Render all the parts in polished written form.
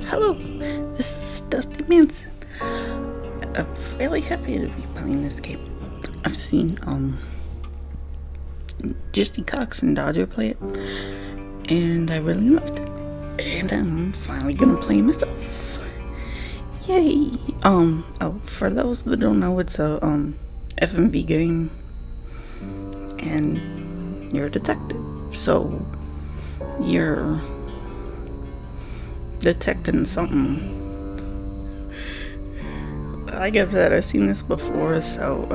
Hello, this is Dusty Manson. I'm really happy to be playing this game. I've seen Justy Cox and Dodger play it, and I really loved it. And I'm finally gonna play myself. Yay! For those that don't know, it's a FMV game, and you're a detective, so you're detecting something. Like I've said, I've seen this before, so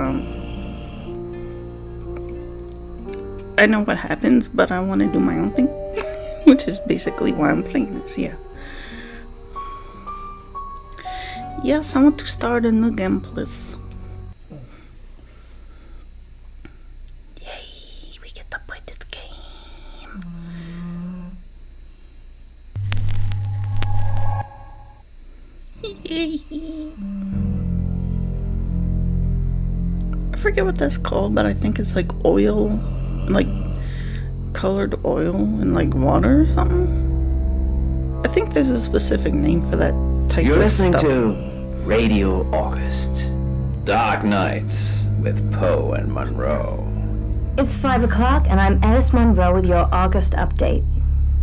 I know what happens, but I want to do my own thing, which is basically why I'm playing this. Yes, I want to start a new game, please. Yay, we get to play this game. Yay. I forget what that's called, but I think it's like oil, like colored oil and like water or something. I think there's a specific name for that type You're of stuff. listening to Radio August, Dark Nights with Poe and Monroe. It's 5 o'clock and I'm Alice Monroe with your August update.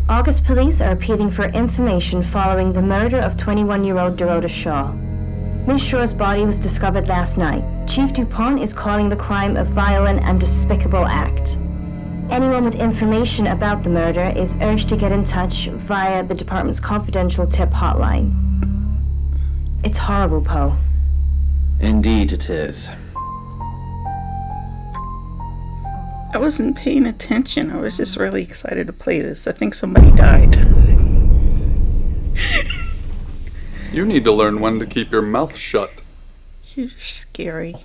August police are appealing for information following the murder of 21-year-old Dorota Shaw. Miss Shaw's body was discovered last night. Chief DuPont is calling the crime a violent and despicable act. Anyone with information about the murder is urged to get in touch via the department's confidential tip hotline. It's horrible, Poe. Indeed it is. I wasn't paying attention. I was just really excited to play this. I think somebody died. You need to learn when to keep your mouth shut. You're scary.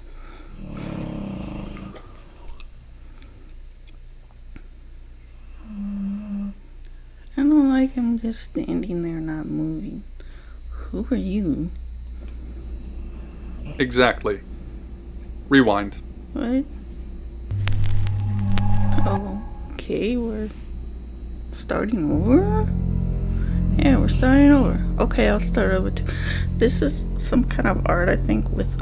I don't like him just standing there not moving. Who are you? Exactly. Rewind. What? Oh, okay, we're starting over? Yeah, we're starting over. Okay, I'll start over too. This is some kind of art, I think, with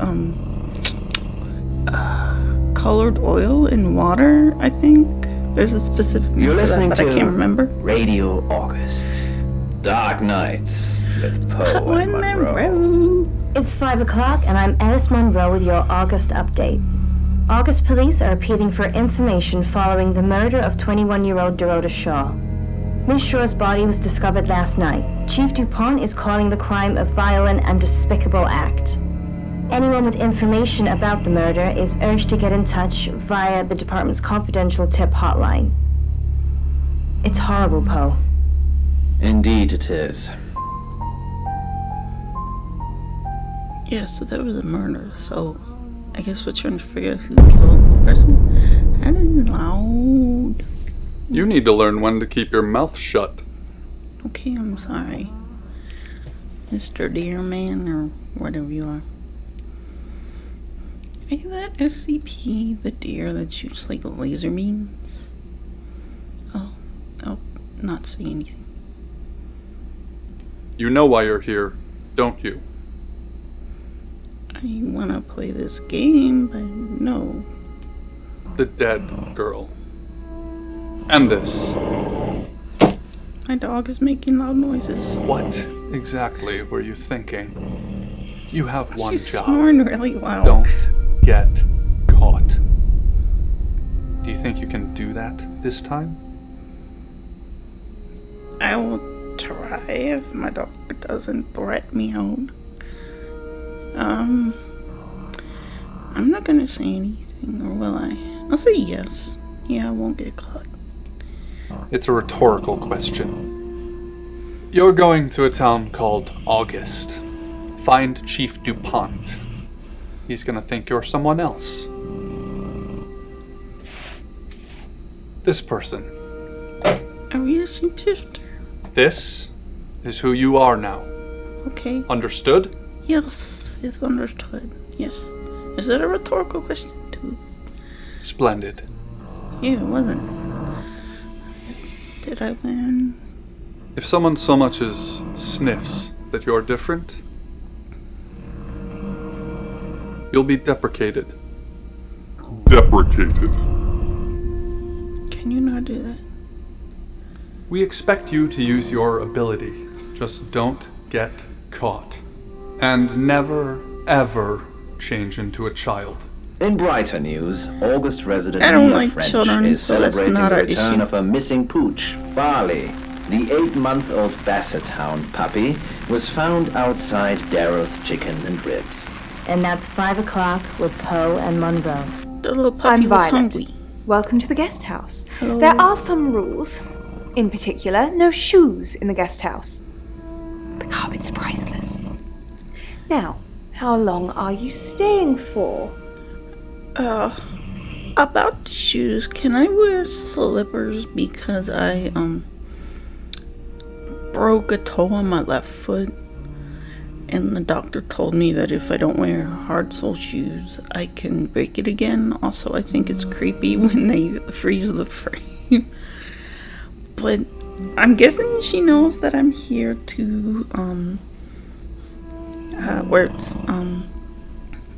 colored oil and water, I think. There's a specific name You're for that, listening but to I can't remember. Radio August, Dark Nights with Poe and Monroe. It's 5 o'clock and I'm Alice Monroe with your August update. August police are appealing for information following the murder of 21-year-old Dorota Shaw. Miss Shaw's body was discovered last night. Chief DuPont is calling the crime a violent and despicable act. Anyone with information about the murder is urged to get in touch via the department's confidential tip hotline. It's horrible, Poe. Indeed it is. Yeah, so there was a murder, so I guess we're trying to figure out who killed the person. That is loud. You need to learn when to keep your mouth shut. Okay, I'm sorry. Mr. Deerman, or whatever you are. Are you that SCP, the deer that shoots like laser beams? Oh, I'll not say anything. You know why you're here, don't you? I want to play this game, but no. The dead girl. And this. My dog is making loud noises. What exactly were you thinking? You have one She's job. snoring really loud. Don't get caught. Do you think you can do that this time? I will try if my dog doesn't threat me out. I'm not gonna say anything, or will I? I'll say yes. Yeah, I won't get caught. It's a rhetorical question. You're going to a town called August. Find Chief DuPont. He's gonna think you're someone else. This person. Are we a shapeshifter? This is who you are now. Okay. Understood? Yes, it's understood. Yes. Is that a rhetorical question too? Splendid. Yeah, it wasn't. Did I win? If someone so much as sniffs that you're different, you'll be deprecated. Deprecated. Can you not do that? We expect you to use your ability. Just don't get caught. And never, ever change into a child. In brighter news, August resident I don't Mia like French children, is so that's celebrating not the an return issue. of her missing pooch, Barley. The 8-month-old Basset Hound puppy was found outside Daryl's Chicken and Ribs. And that's 5 o'clock with Poe and Monroe. The little puppy I'm was Violet. hungry. Welcome to the guest house. Hello. There are some rules. In particular, no shoes in the guest house. The carpets are priceless. Now, how long are you staying for? About the shoes, can I wear slippers because I broke a toe on my left foot, and the doctor told me that if I don't wear hard sole shoes I can break it again. Also, I think it's creepy when they freeze the frame. But I'm guessing she knows that I'm here to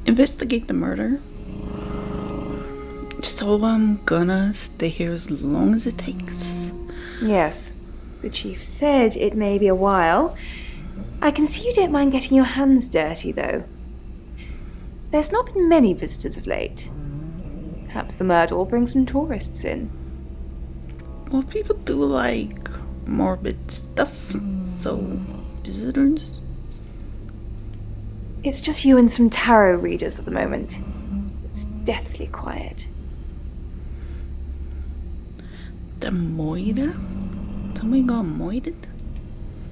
investigate the murder. So I'm gonna stay here as long as it takes. Yes, the chief said it may be a while. I can see you don't mind getting your hands dirty, though. There's not been many visitors of late. Perhaps the murder will bring some tourists in. Well, people do like morbid stuff, so visitors. It's just you and some tarot readers at the moment. It's deathly quiet. The Moira? Somebody got moited?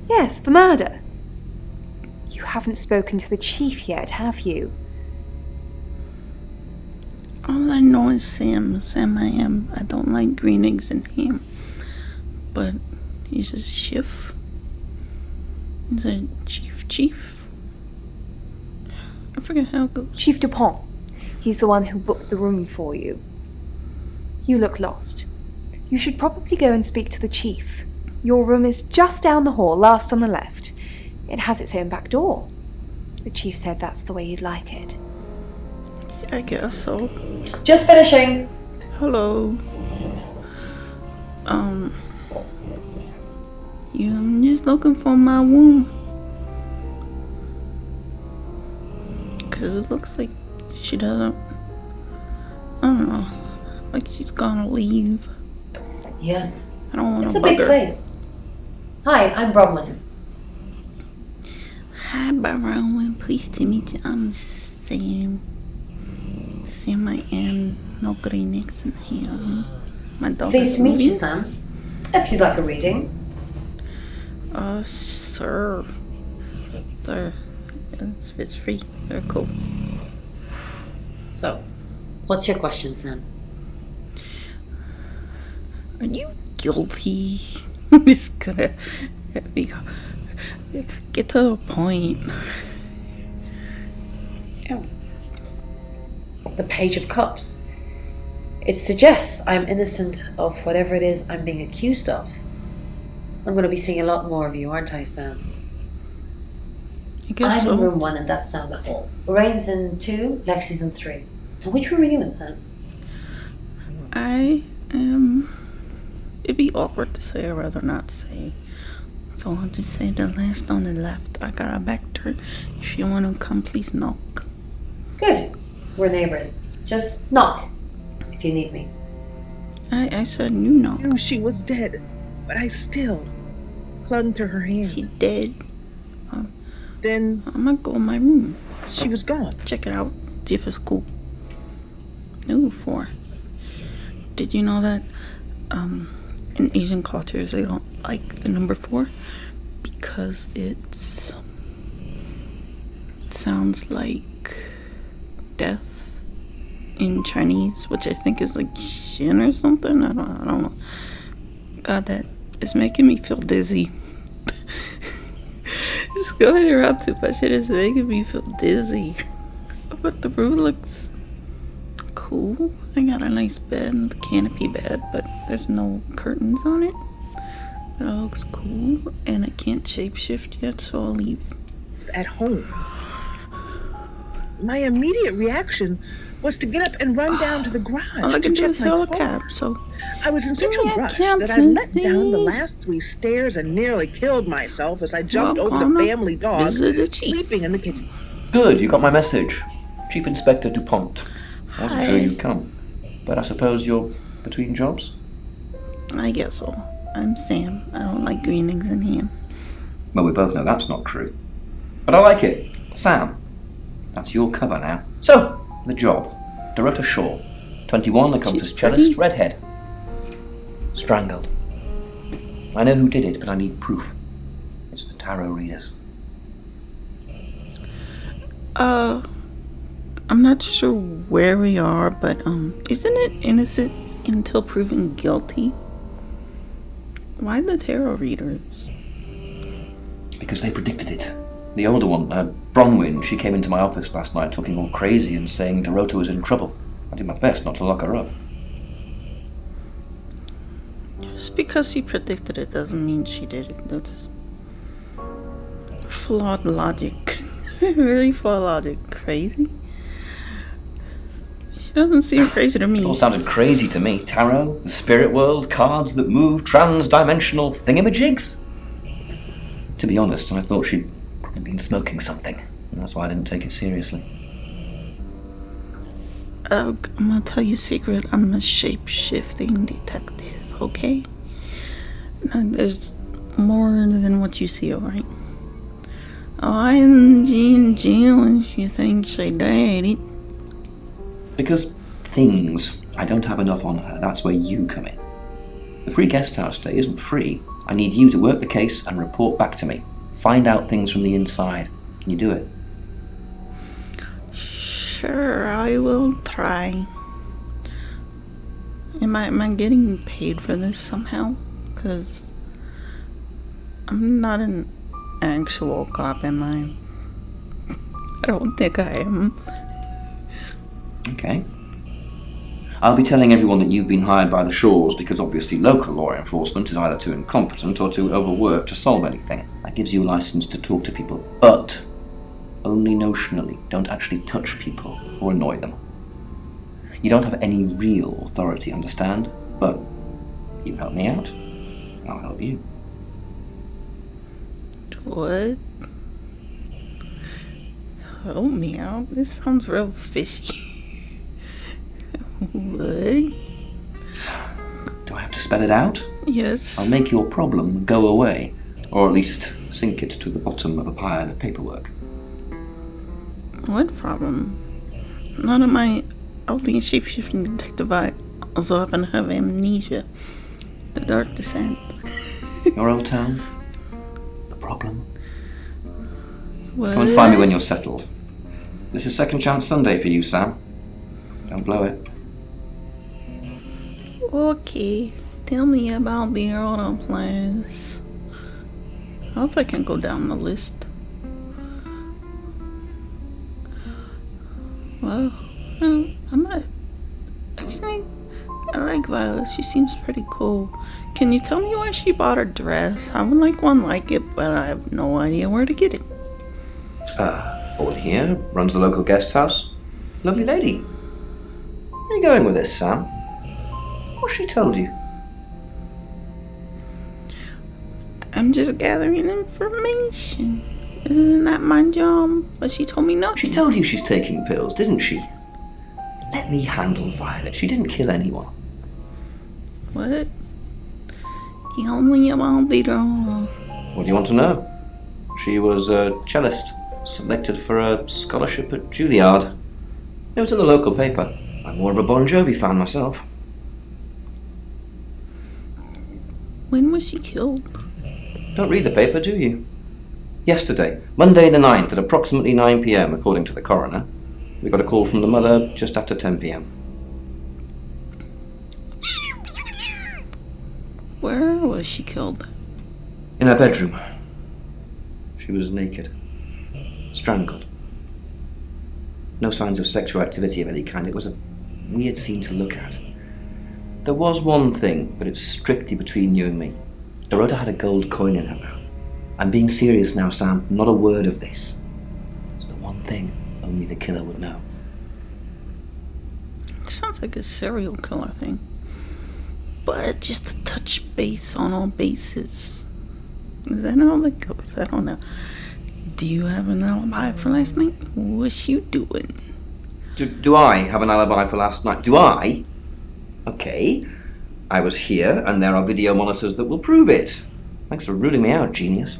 Yes, the murder. You haven't spoken to the chief yet, have you? All I know is Sam. Sam I am. I don't like green eggs and ham. But he's a chief. He's a chief. I forget how it goes. Chief Dupont. He's the one who booked the room for you. You look lost. You should probably go and speak to the chief. Your room is just down the hall, last on the left. It has its own back door. The chief said that's the way you'd like it. I guess so. Just finishing. Hello. I'm just looking for my womb. Because it looks like she doesn't. I don't know. Like she's gonna leave. Yeah. I don't want It's to a bug big her. place. Hi, I'm Bronwyn. Hi, Bronwyn. Pleased to meet you. I'm Sam. Sam I am. No green eggs and ham. My dog Pleased is to meet you, leaving. Sam. If you'd like a reading. Sir. Sir. It's free. They're cool. So, what's your question, Sam? Are you guilty? I'm just gonna get to the point. Oh. The Page of Cups. It suggests I'm innocent of whatever it is I'm being accused of. I'm going to be seeing a lot more of you, aren't I, Sam? I guess I'm in so. room 1 and that's down the hall. Lorraine's in 2, Lexi's in 3. And which room are you in, Sam? I am. It'd be awkward to say. I'd rather not say. So I'll just say the last on the left. I got a back turn. If you want to come, please knock. Good. We're neighbors. Just knock if you need me. I said you knock. Knew she was dead, but I still clung to her hand. She dead. Then I'm gonna go in my room. she was gone. Check it out. See if it's cool. Ooh, 4. Did you know that in Asian cultures they don't like the number 4 because it sounds like death in Chinese, which I think is like Shin or something. I don't know. God, that is making me feel dizzy. Just going around too much, it is making me feel dizzy. But the room looks cool. I got a nice bed, canopy bed, but there's no curtains on it. It looks cool, and I can't shapeshift yet, so I'll leave. At home. My immediate reaction was to get up and run down to the garage All I to can do check is my hail a car. cab, so I was in such give me a a rush cab, that I let down the please. last 3 stairs and nearly killed myself as I jumped We're over the gonna family dog visit the chief. sleeping in the kitchen. Good, you got my message. Chief Inspector DuPont. I wasn't Hi. sure you'd come, but I suppose you're between jobs? I guess so. I'm Sam. I don't like green eggs and ham. Well, we both know that's not true. But I like it. Sam. That's your cover now. So, the job. Dorota Shaw. 21, accomplished She's cellist, pretty. redhead. Strangled. I know who did it, but I need proof. It's the tarot readers. I'm not sure where we are, but isn't it innocent until proven guilty? Why the tarot readers? Because they predicted it. The older one, Bronwyn, she came into my office last night talking all crazy and saying Dorota was in trouble. I did my best not to lock her up. Just because she predicted it doesn't mean she did it. That's flawed logic. Really flawed logic. Crazy? She doesn't seem crazy to It all me. sounded crazy to me. Tarot, the spirit world, cards that move, trans-dimensional thingamajigs. To be honest, I thought she'd probably been smoking something, and that's why I didn't take it seriously. I'm gonna tell you a secret. I'm a shapeshifting detective, okay? Now, there's more than what you see, alright? Oh, I am in jail and she thinks I did it. Because things, I don't have enough on her, that's where you come in. The free guest house stay isn't free. I need you to work the case and report back to me. Find out things from the inside. Can you do it? Sure, I will try. Am I getting paid for this somehow? Because I'm not an actual cop, am I? I don't think I am. Okay. I'll be telling everyone that you've been hired by the Shaws because obviously local law enforcement is either too incompetent or too overworked to solve anything. That gives you a license to talk to people, but only notionally. Don't actually touch people or annoy them. You don't have any real authority, understand? But you help me out, and I'll help you. What? Help me out. This sounds real fishy. What? Do I have to spell it out? Yes. I'll make your problem go away, or at least sink it to the bottom of a pile of paperwork. What problem? None of my only shapeshifting detective I also happen to have amnesia. The dark descent. Your old town? The problem? What? Come and find me when you're settled. This is Second Chance Sunday for you, Sam. Don't blow it. Okay. Tell me about the auto place. I hope I can go down the list. Well, I'm not. Actually, I like Violet. She seems pretty cool. Can you tell me where she bought her dress? I would like one like it, but I have no idea where to get it. Born here, runs the local guest house. Lovely lady. Where are you going with this, Sam? What's she told you? I'm just gathering information. Isn't that my job? But she told me nothing. She told you she's taking pills, didn't she? Let me handle Violet. She didn't kill anyone. What? Tell me about the drama. What do you want to know? She was a cellist, selected for a scholarship at Juilliard. It was in the local paper. I'm more of a Bon Jovi fan myself. When was she killed? Don't read the paper, do you? Yesterday, Monday the 9th at approximately 9 p.m, according to the coroner. We got a call from the mother just after 10 p.m. Where was she killed? In her bedroom. She was naked. Strangled. No signs of sexual activity of any kind. It was a weird scene to look at. There was one thing, but it's strictly between you and me. Dorota had a gold coin in her mouth. I'm being serious now, Sam. Not a word of this. It's the one thing only the killer would know. Sounds like a serial killer thing. But just to touch base on all bases. Is that how that goes? I don't know. Do you have an alibi for last night? What's you doing? Do I have an alibi for last night? Do I? Okay. I was here, and there are video monitors that will prove it. Thanks for ruling me out, genius.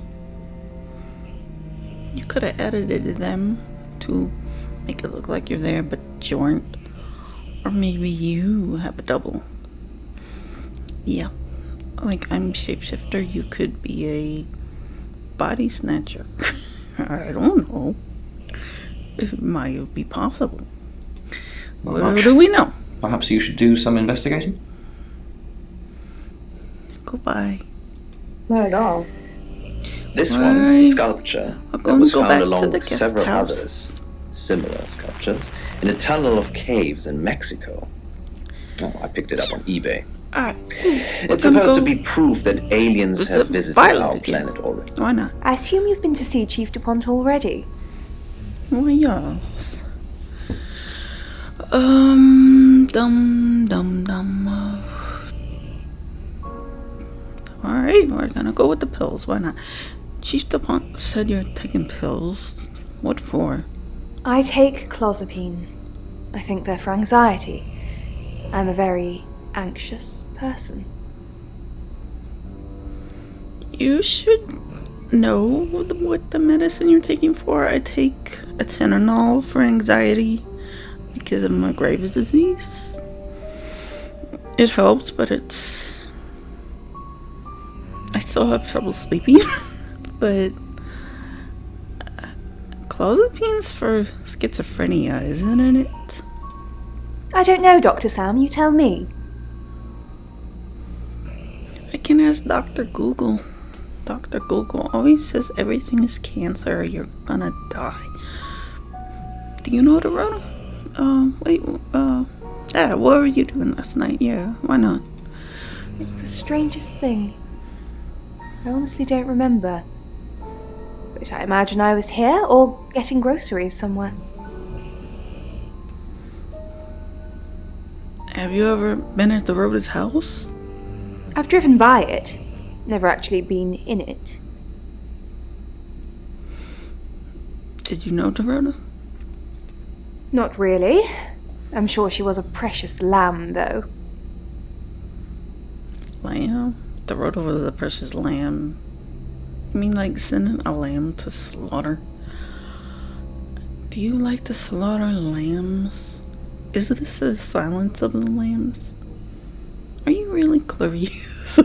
You could have edited them to make it look like you're there, but you weren't. Or maybe you have a double. Yeah. Like I'm Shapeshifter, you could be a body snatcher. I don't know. It might be possible. What do we know? Perhaps you should do some investigating? Goodbye. Not at all. This one is a sculpture that was go found back to along the with guest several house. others, similar sculptures, in a tunnel of caves in Mexico. Oh, I picked it up on eBay. Alright. It's supposed to be proof that aliens have visited our again. planet already. Why not? I assume you've been to see Chief DuPont already. Why, yes. Dum. Alright, we're gonna go with the pills. Why not? Chief DuPont said you're taking pills. What for? I take clozapine. I think they're for anxiety. I'm a very anxious person. You should know what the medicine you're taking for. I take a Tylenol for anxiety because of my Graves' disease. It helps, but I still have trouble sleeping. But clozapine's for schizophrenia, isn't it? I don't know, Dr. Sam, you tell me. I can ask Dr. Google. Dr. Google always says everything is cancer or you're gonna die. Do you know Dorota? What were you doing last night? Yeah, why not? It's the strangest thing. I honestly don't remember. But I imagine I was here or getting groceries somewhere. Have you ever been at Dorota's house? I've driven by it, never actually been in it. Did you know Dorota? Not really. I'm sure she was a precious lamb, though. Lamb? Dorota was a precious lamb. You mean like sending a lamb to slaughter? Do you like to slaughter lambs? Is this the silence of the lambs? Are you really Clarice?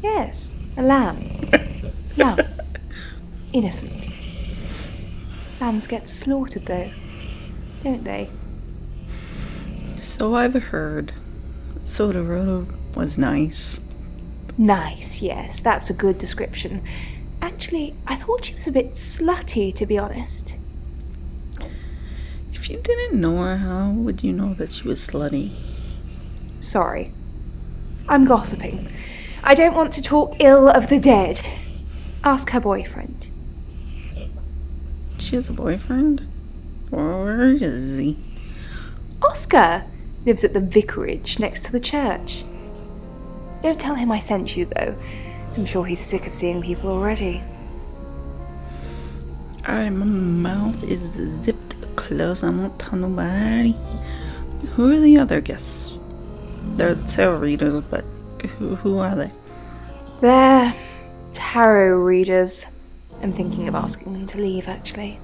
Yes, a lamb. Young. Innocent. Lambs get slaughtered, though, don't they? So I've heard. So Dorota was nice. Nice, yes, that's a good description. Actually, I thought she was a bit slutty, to be honest. If you didn't know her, how would you know that she was slutty? Sorry. I'm gossiping. I don't want to talk ill of the dead. Ask her boyfriend. She has a boyfriend? Where is he? Oscar lives at the vicarage next to the church. Don't tell him I sent you, though. I'm sure he's sick of seeing people already. Alright, my mouth is zipped closed. I won't tell nobody. Who are the other guests? They're tarot readers, but who are they? They're tarot readers. I'm thinking of asking them to leave, actually.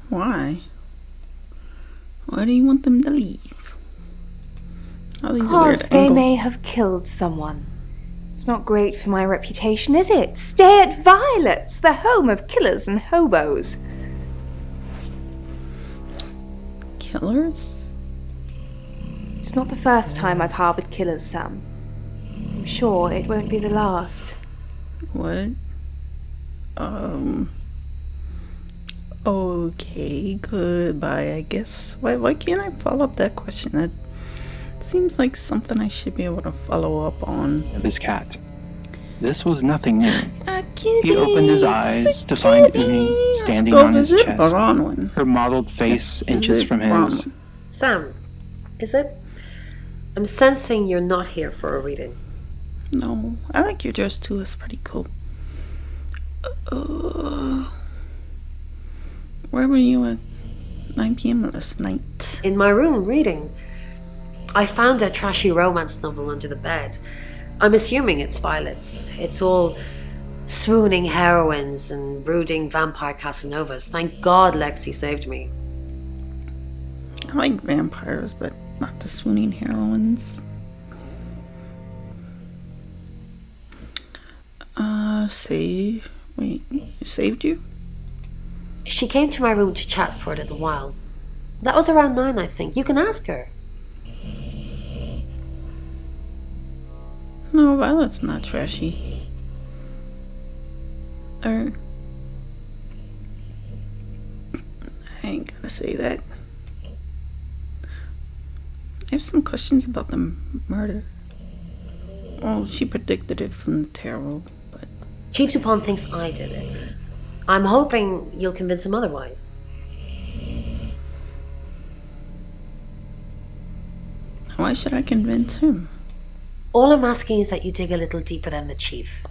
Why? Why do you want them to leave? All these Because weird they angles. may have killed someone. It's not great for my reputation, is it? Stay at Violet's, the home of killers and hobos. Killers? It's not the first time I've harbored killers, Sam. I'm sure it won't be the last. What? Okay, goodbye, I guess. Why can't I follow up that question? Seems like something I should be able to follow up on. His cat. This was nothing new. A kitty! He opened his eyes It's a to find kitty! Uni standing Let's go on his visit chest, Bronwyn. her mottled face inches Visit from his. Bronwyn. Sam, is it? I'm sensing you're not here for a reading. No, I like your dress too. It's pretty cool. Where were you at 9 p.m. last night? In my room, reading. I found a trashy romance novel under the bed. I'm assuming it's Violet's. It's all swooning heroines and brooding vampire Casanovas. Thank God Lexi saved me. I like vampires, but not the swooning heroines. Save. Wait, saved you? She came to my room to chat for a little while. That was around 9, I think. You can ask her. No, Violet's not trashy. I ain't gonna say that. I have some questions about the murder. Well, she predicted it from the tarot, but... Chief Dupont thinks I did it. I'm hoping you'll convince him otherwise. Why should I convince him? All I'm asking is that you dig a little deeper than the Chief.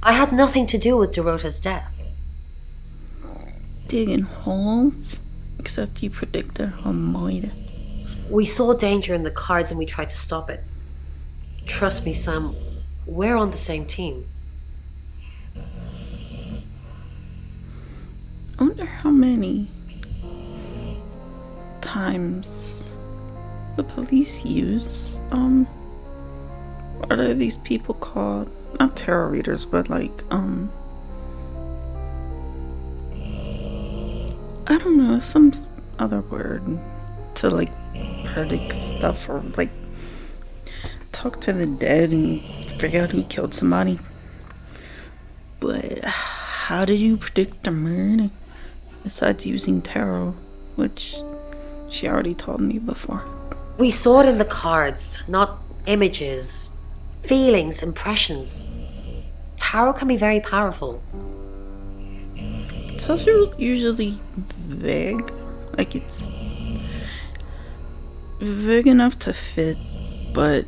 I had nothing to do with Dorota's death. Digging holes? Except you predicted her murder. We saw danger in the cards and we tried to stop it. Trust me, Sam, we're on the same team. I wonder how many times the police use, what are these people called? Not tarot readers, but like, I don't know, some other word to like predict stuff or like talk to the dead and figure out who killed somebody. But how did you predict the murder? Besides using tarot, which she already told me before. We saw it in the cards, not images, feelings, impressions. Tarot can be very powerful. It's also usually vague. Like it's vague enough to fit, but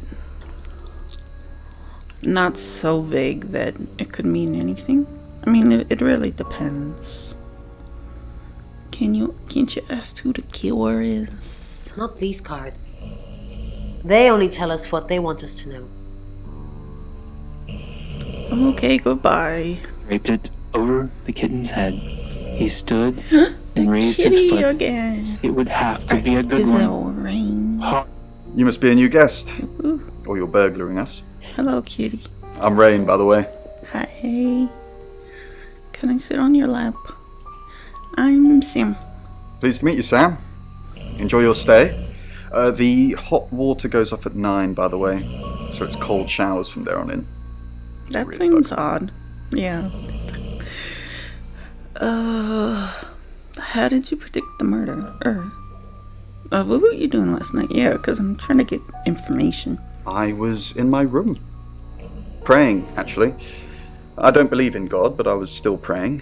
not so vague that it could mean anything. I mean, it really depends. Can't you ask who the killer is? Not these cards. They only tell us what they want us to know. Okay, goodbye. Draped it over the kitten's head. He stood and raised his Kitty foot. again. It would have to be a good Is it one. rain? You must be a new guest. Ooh. Or you're burglaring us. Hello, cutie. I'm Rain, by the way. Hi. Can I sit on your lap? I'm Sam. Pleased to meet you, Sam. Enjoy your stay. The hot water goes off at 9, by the way. So it's cold showers from there on in. That Really seems bugs odd. Yeah. How did you predict the murder? What were you doing last night? Yeah, because I'm trying to get information. I was in my room. Praying, actually. I don't believe in God, but I was still praying.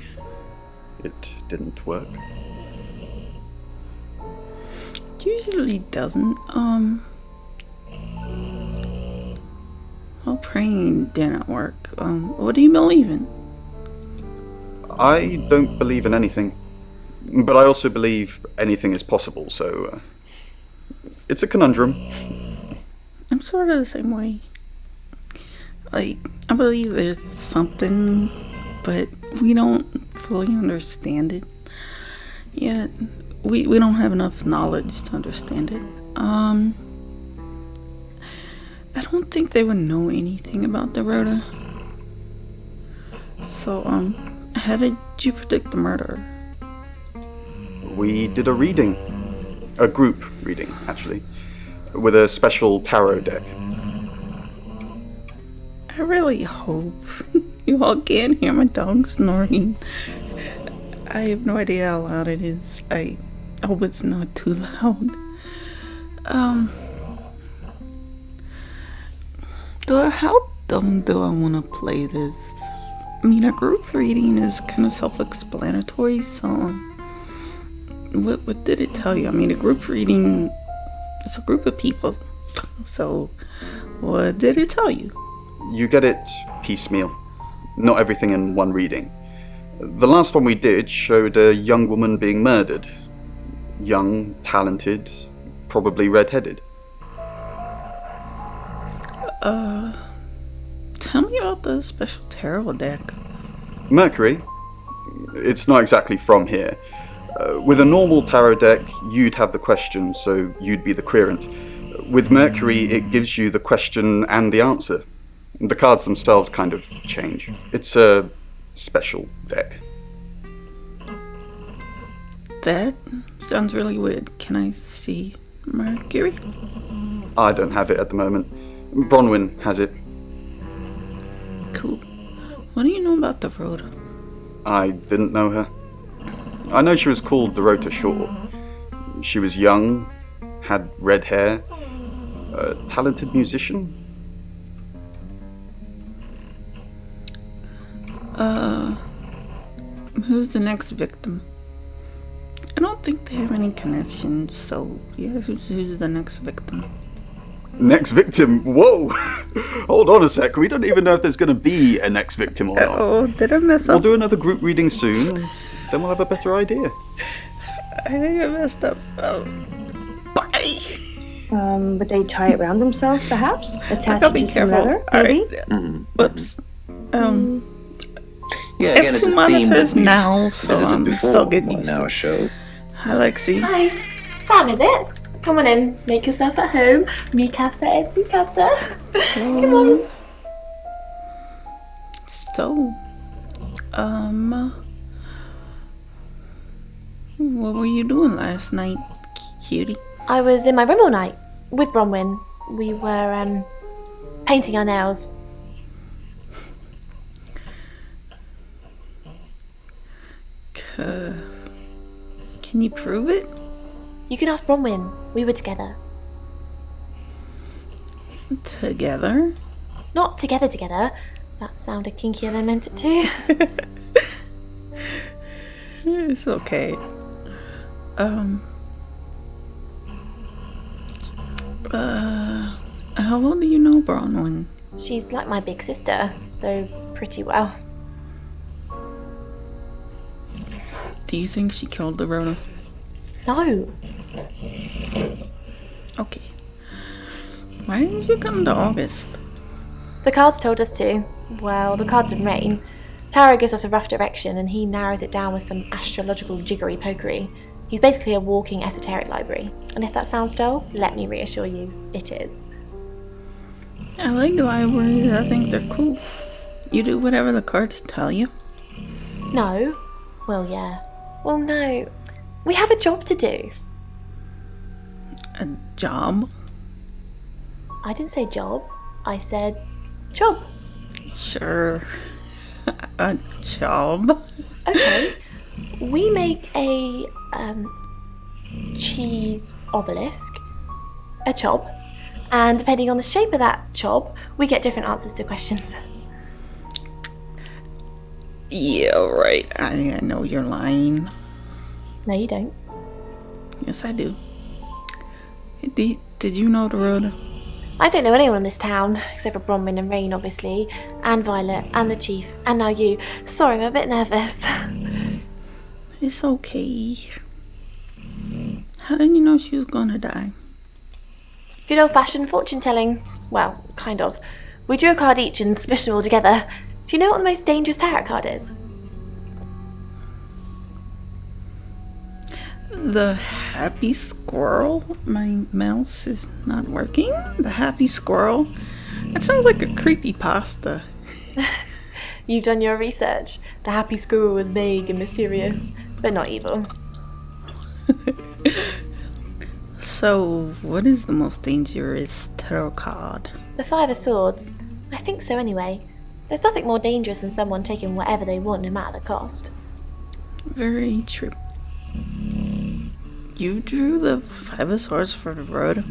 It didn't work. It usually doesn't. Well, praying didn't work. What do you believe in? I don't believe in anything. But I also believe anything is possible, so... it's a conundrum. I'm sort of the same way. Like, I believe there's something, but we don't fully understand it yet. We don't have enough knowledge to understand it. I don't think they would know anything about the murder. So, how did you predict the murder? We did a reading. A group reading, actually. With a special tarot deck. I really hope you all can't hear my dog snoring. I have no idea how loud it is. I hope it's not too loud. How dumb do I want to play this? I mean, a group reading is kind of self-explanatory, so what did it tell you? I mean, a group reading is a group of people, so what did it tell you? You get it piecemeal, not everything in one reading. The last one we did showed a young woman being murdered. Young, talented, probably red-headed. Tell me about the special tarot deck. Mercury? It's not exactly from here. With a normal tarot deck, you'd have the question, so you'd be the querent. With Mercury, it gives you the question and the answer. The cards themselves kind of change. It's a special deck. That sounds really weird. Can I see Mercury? I don't have it at the moment. Bronwyn has it. Cool. What do you know about Dorota? I didn't know her. I know she was called Dorota Shaw. She was young, had red hair, a talented musician. Who's the next victim? I don't think they have any connections, so yeah, who's the next victim? Next victim? Whoa! Hold on a sec, we don't even know if there's going to be a next victim or not. Oh, did I mess We'll up? do another group reading soon, then we'll have a better idea. I think I messed up. Bye! Would they tie it around themselves, perhaps? Attach I'll be it to some careful. leather, maybe? Whoops. Yeah, I again, have it's two a theme monitors that we've now, so visited I'm before still getting on used to our it. show. Hi, Lexi. Hi. Sam, is it? Come on in. Make yourself at home. Mi casa es su casa. Come on. So, what were you doing last night, cutie? I was in my room all night with Bronwyn. We were painting our nails. Can you prove it? You can ask Bronwyn. We were together. Together? Not together. That sounded kinkier than I meant it to. It's okay. How well do you know Bronwyn? She's like my big sister, so pretty well. Do you think she killed Dorota? No. Okay. Why didn't you come to August? The cards told us to. Well, the cards of rain. Tarot gives us a rough direction and he narrows it down with some astrological jiggery-pokery. He's basically a walking esoteric library. And if that sounds dull, let me reassure you, it is. I like libraries. I think they're cool. You do whatever the cards tell you. No. Well, yeah. Well, no. We have a job to do. A job? I didn't say job. I said job. Sure. A job? Okay. We make a cheese obelisk, a chob, and depending on the shape of that chob, we get different answers to questions. Yeah, right. I know you're lying. No, you don't. Yes, I do. Did you know Dorota? I don't know anyone in this town, except for Bronwyn and Rain, obviously, and Violet, and the Chief, and now you. Sorry, I'm a bit nervous. It's okay. How did you know she was gonna die? Good old-fashioned fortune-telling. Well, kind of. We drew a card each and smushed them all together. Do you know what the most dangerous tarot card is? The happy squirrel? My mouse is not working? The happy squirrel? That sounds like a creepypasta. You've done your research. The happy squirrel was vague and mysterious, but not evil. So, what is the most dangerous tarot card? The Five of Swords. I think so anyway. There's nothing more dangerous than someone taking whatever they want no matter the cost. Very true. You drew the Five of Swords for the road?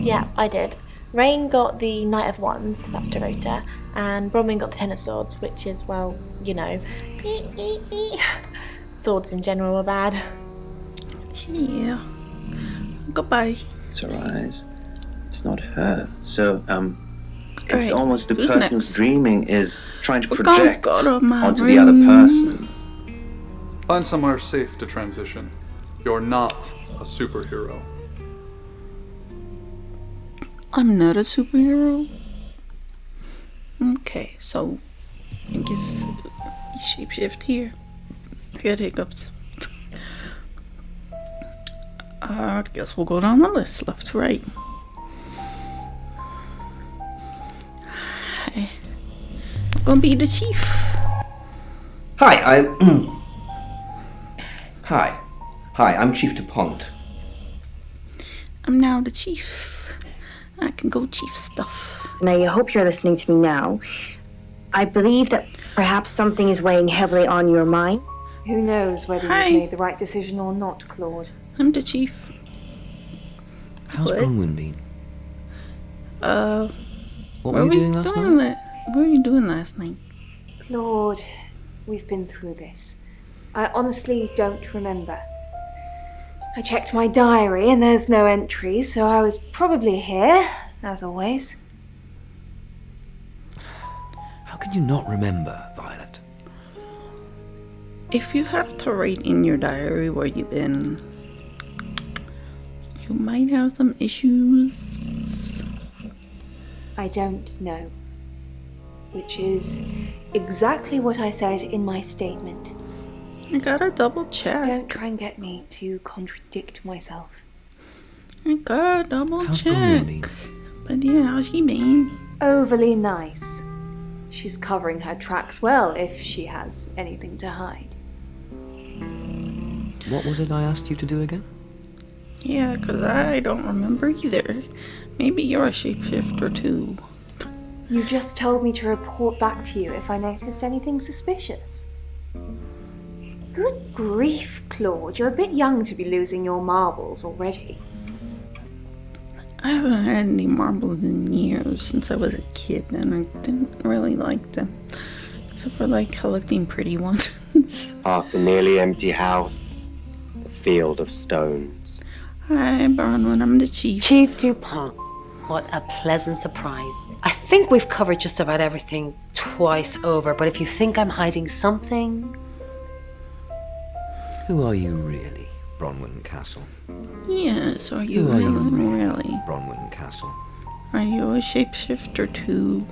Yeah, I did. Rain got the Knight of Wands, that's Dorota, and Bronwyn got the Ten of Swords, which is, well, you know, swords in general are bad. Yeah. Goodbye. It's her eyes. It's not her. So, it's Alright, almost the who's person next? who's dreaming is trying to We're project gonna go to my onto the other room. person. Find somewhere safe to transition. You're not a superhero. I'm not a superhero. Okay, so I guess shapeshift here. I got hiccups. I guess we'll go down the list, left to right. Hi. I'm gonna be the chief. Hi, Hi, I'm Chief DuPont. I'm now the chief. I can go chief stuff. And I hope you're listening to me now. I believe that perhaps something is weighing heavily on your mind. Who knows whether Hi. you've made the right decision or not, Claude? I'm the chief. How's What? Bronwyn been? What were you doing last night? What were you doing last night? Claude, we've been through this. I honestly don't remember. I checked my diary and there's no entry, so I was probably here, as always. How can you not remember, Violet? If you have to write in your diary where you've been, you might have some issues. I don't know. Which is exactly what I said in my statement. I gotta double check. Don't try and get me to contradict myself. I gotta double How's check. Bronwyn been? But yeah, how's she been? Overly nice. She's covering her tracks well if she has anything to hide. What was it I asked you to do again? Yeah, 'cause I don't remember either. Maybe you're a shapeshifter too. You just told me to report back to you if I noticed anything suspicious. Good grief, Claude. You're a bit young to be losing your marbles already. I haven't had any marbles in years since I was a kid, and I didn't really like them. Except for like collecting pretty ones. Past the nearly empty house, a field of stones. Hi, Bronwyn, I'm the chief. Chief DuPont. What a pleasant surprise. I think we've covered just about everything twice over, but if you think I'm hiding something... Who are you really, Bronwyn Castle? Yes, are you Who are you really? Bronwyn Castle? Are you a shapeshifter too?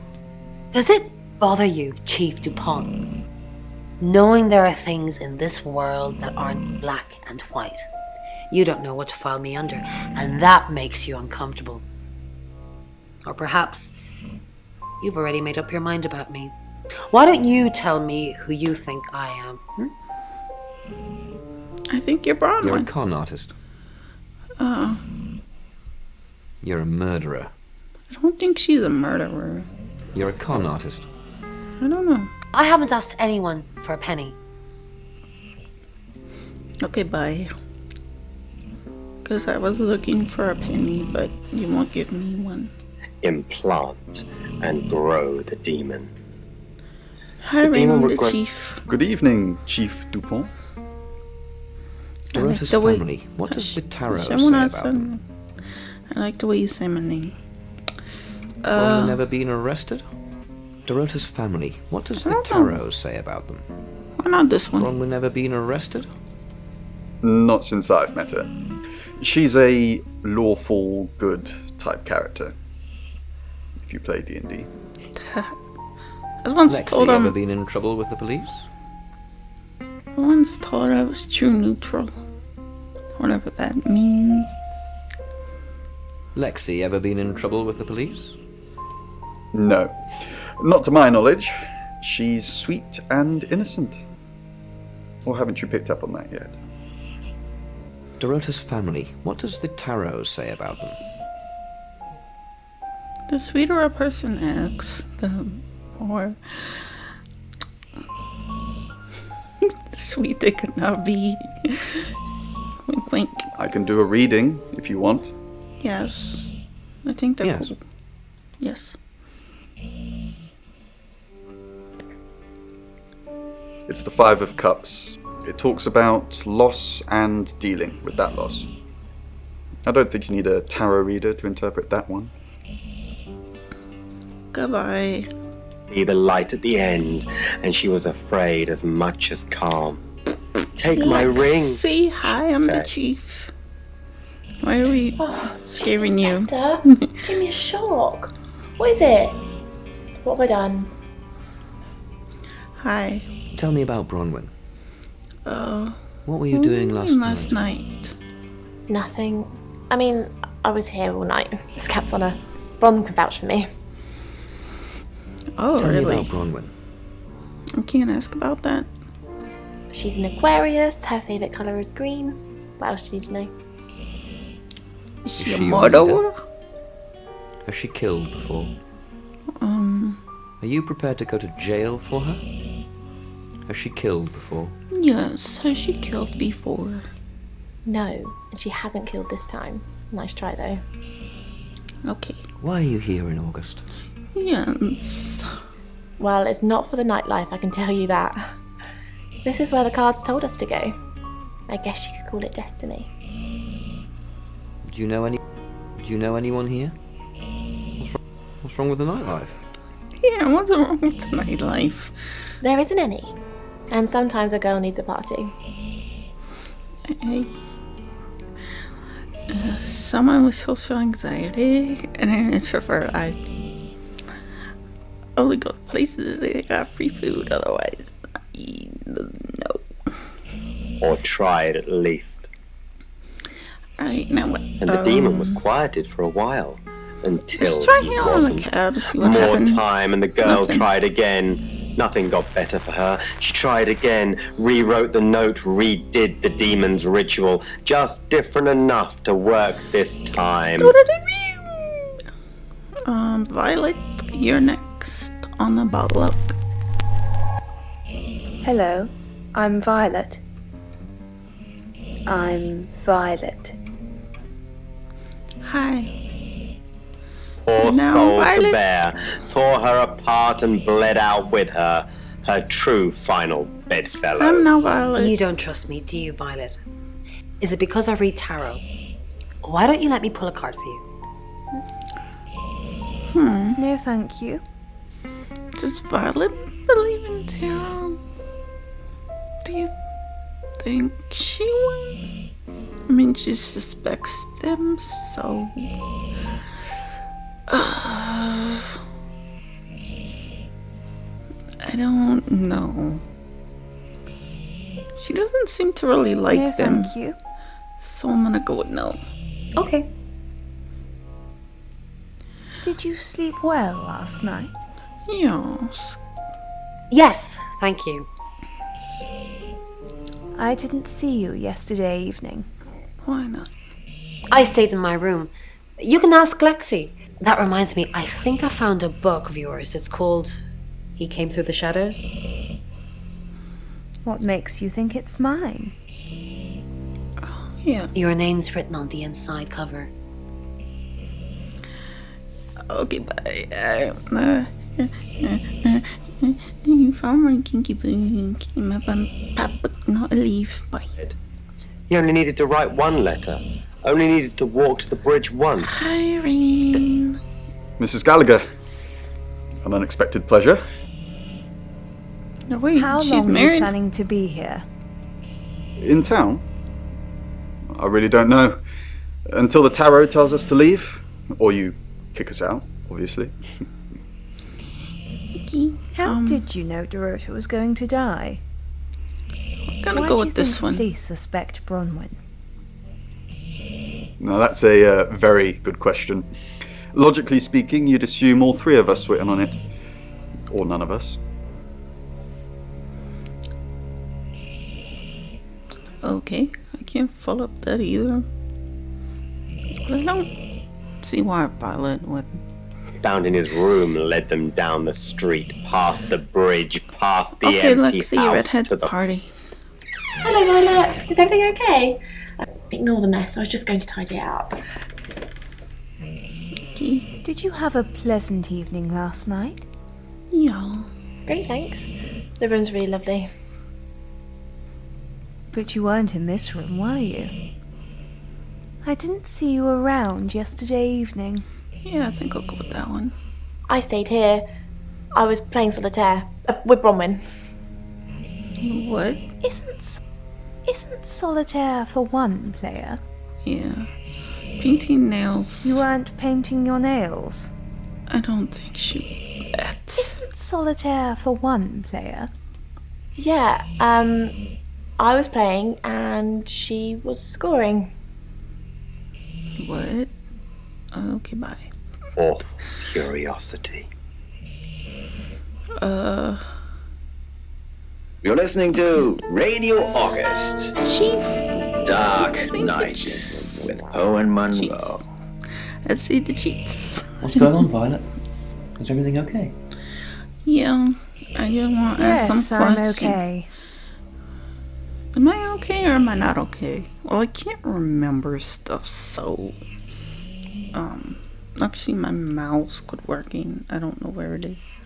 Does it bother you, Chief DuPont, knowing there are things in this world that aren't black and white? You don't know what to file me under, and that makes you uncomfortable. Or perhaps you've already made up your mind about me. Why don't you tell me who you think I am? I think you're Bronwyn. You're a con artist. You're a murderer. I don't think she's a murderer. You're a con artist. I don't know. I haven't asked anyone for a penny. Okay, bye. Because I was looking for a penny, but you won't give me one. Implant and grow the demon. Hi, Raymond, the chief. Good evening, Chief DuPont. Dorota's family. What does the tarot say about them? I like the way you say my name. Bronwyn never been arrested? Dorota's family. What does the tarot say about them? Why not this one? Bronwyn never been arrested? Not since I've met her. She's a lawful good type character. If you play D&D. I once Lexi told ever him. been in trouble with the police? I once told I was true neutral. Whatever that means. Lexi ever been in trouble with the police? No. Not to my knowledge. She's sweet and innocent. Or haven't you picked up on that yet? Dorota's family. What does the tarot say about them? The sweeter a person acts, the more sweet they could not be. Wink, wink. I can do a reading if you want. Yes. I think they're cool. Yes. It's the Five of Cups. It talks about loss and dealing with that loss. I don't think you need a tarot reader to interpret that one. Goodbye. See the light at the end, and she was afraid as much as calm. Take my ring. See, hi, I'm the chief. Why are we scaring you? Inspector, give me a shock. What is it? What have I done? Hi. Tell me about Bronwyn. What were you what doing do you last mean night? last night? Nothing. I mean, I was here all night. This cat's on a... Bron can vouch for me. Oh, Tell me really? about Bronwyn. I can't ask about that. She's an Aquarius. Her favourite colour is green. What else do you need to know? Is she Is a she a murderer? Has she killed before? Are you prepared to go to jail for her? Has she killed before? Yes, has she killed before? No, and she hasn't killed this time. Nice try, though. Okay. Why are you here in August? Yes. Well, it's not for the nightlife, I can tell you that. This is where the cards told us to go. I guess you could call it destiny. Do you know anyone here? What's wrong with the nightlife? Yeah, what's wrong with the nightlife? There isn't any. And sometimes a girl needs a party. Someone with social anxiety and an introvert, I only go to places that they got free food, otherwise, no. Or try it at least. Alright, now what? And the demon was quieted for a while. Until Let's try he here on the wasn't. cab, see what More happens. time, and the girl Nothing. tried again. Nothing got better for her. She tried again, rewrote the note, redid the demon's ritual. Just different enough to work this time. Violet, you're next on the bottle. Hello, I'm Violet. I'm Violet. Hi. Poor Now, soul to Violet. bear, tore her apart and bled out with her, her true final bedfellow. I'm now Violet. You don't trust me, do you, Violet? Is it because I read tarot? Why don't you let me pull a card for you? No, thank you. Does Violet believe in tarot? Do you think she would? I mean, she suspects them, so... I don't know. She doesn't seem to really like No, them. thank you. So I'm gonna go with no. Okay. Did you sleep well last night? Yes. Yes, thank you. I didn't see you yesterday evening. Why not? I stayed in my room. You can ask Lexi. That reminds me, I think I found a book of yours. It's called He Came Through the Shadows. What makes you think it's mine? Yeah. Your name's written on the inside cover. Okay, bye. You found my kinky boo. Came up and pop, but not a leaf. Bye. He only needed to write one letter. Only needed to walk to the bridge once. Irene. Mrs. Gallagher. An unexpected pleasure. No, wait, How she's long are you married? planning to be here? In town? I really don't know. Until the tarot tells us to leave. Or you kick us out, obviously. How did you know Dorota was going to die? I'm gonna Why go do you with this think one. Police suspect Bronwyn. Now that's a very good question. Logically speaking, you'd assume all three of us were in on it. Or none of us. Okay, I can't follow up that either. But I don't see why Violet would. Found in his room led them down the street, past the bridge, past the Okay, empty Lexi, house redhead to the party. Hello, Violet. Is everything okay? Ignore the mess. I was just going to tidy it up. Okay. Did you have a pleasant evening last night? Yeah. Great, thanks. The room's really lovely. But you weren't in this room, were you? I didn't see you around yesterday evening. Yeah, I think I'll go with that one. I stayed here. I was playing solitaire with Bronwyn. What? Isn't solitaire for one player? Yeah. Painting nails. You weren't painting your nails? I don't think she... That. Isn't solitaire for one player? Yeah, I was playing and she was scoring. What? Okay, bye. Or curiosity. You're listening to Radio August. Chief. Dark Night with Poe and Monroe. Cheats. Let's see the cheats. What's going on, Violet? Is everything okay? Yeah, I just want to ask some I'm questions. okay. Am I okay or am I not okay? Well, I can't remember stuff, so... Actually, my mouse quit working. I don't know where it is.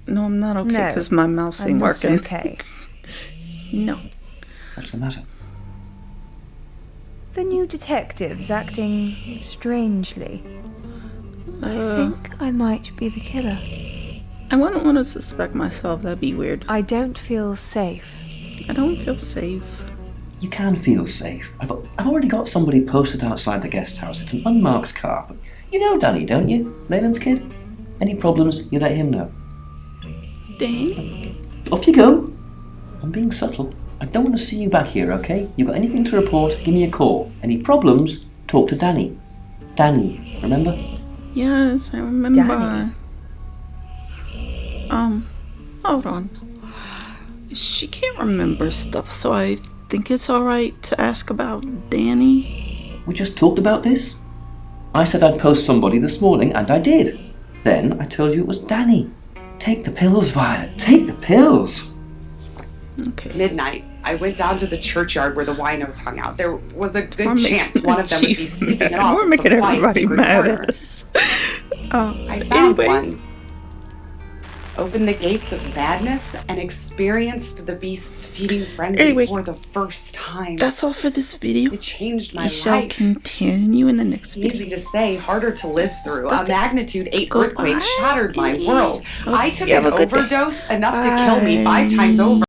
No, I'm not okay because my mouse ain't working. Okay. No. What's the matter? The new detective's acting strangely. I think I might be the killer. I wouldn't want to suspect myself. That'd be weird. I don't feel safe. I don't feel safe. You can feel safe. I've already got somebody posted outside the guest house. It's an unmarked car. But you know Danny, don't you? Leyland's kid? Any problems, you let him know. Dang. Off you go. I'm being subtle. I don't want to see you back here, okay? You got anything to report, give me a call. Any problems, talk to Danny. Danny, remember? Yes, I remember. Danny. Hold on. She can't remember stuff, so I think it's alright to ask about Danny. We just talked about this. I said I'd post somebody this morning, and I did. Then I told you it was Danny. Take the pills, Violet. Take the pills. Okay. Midnight, I went down to the churchyard where the winos hung out. There was a good chance one of them would be sleeping it off. We're making everybody mad at us. I found one, opened the gates of madness, and experienced the beast's feeding frenzy for the first time. That's all for this video. It changed my We shall life. continue in the next video. Easy to say, harder to live through. A magnitude 8 earthquake shattered my world. I took an overdose enough to kill me 5 times over.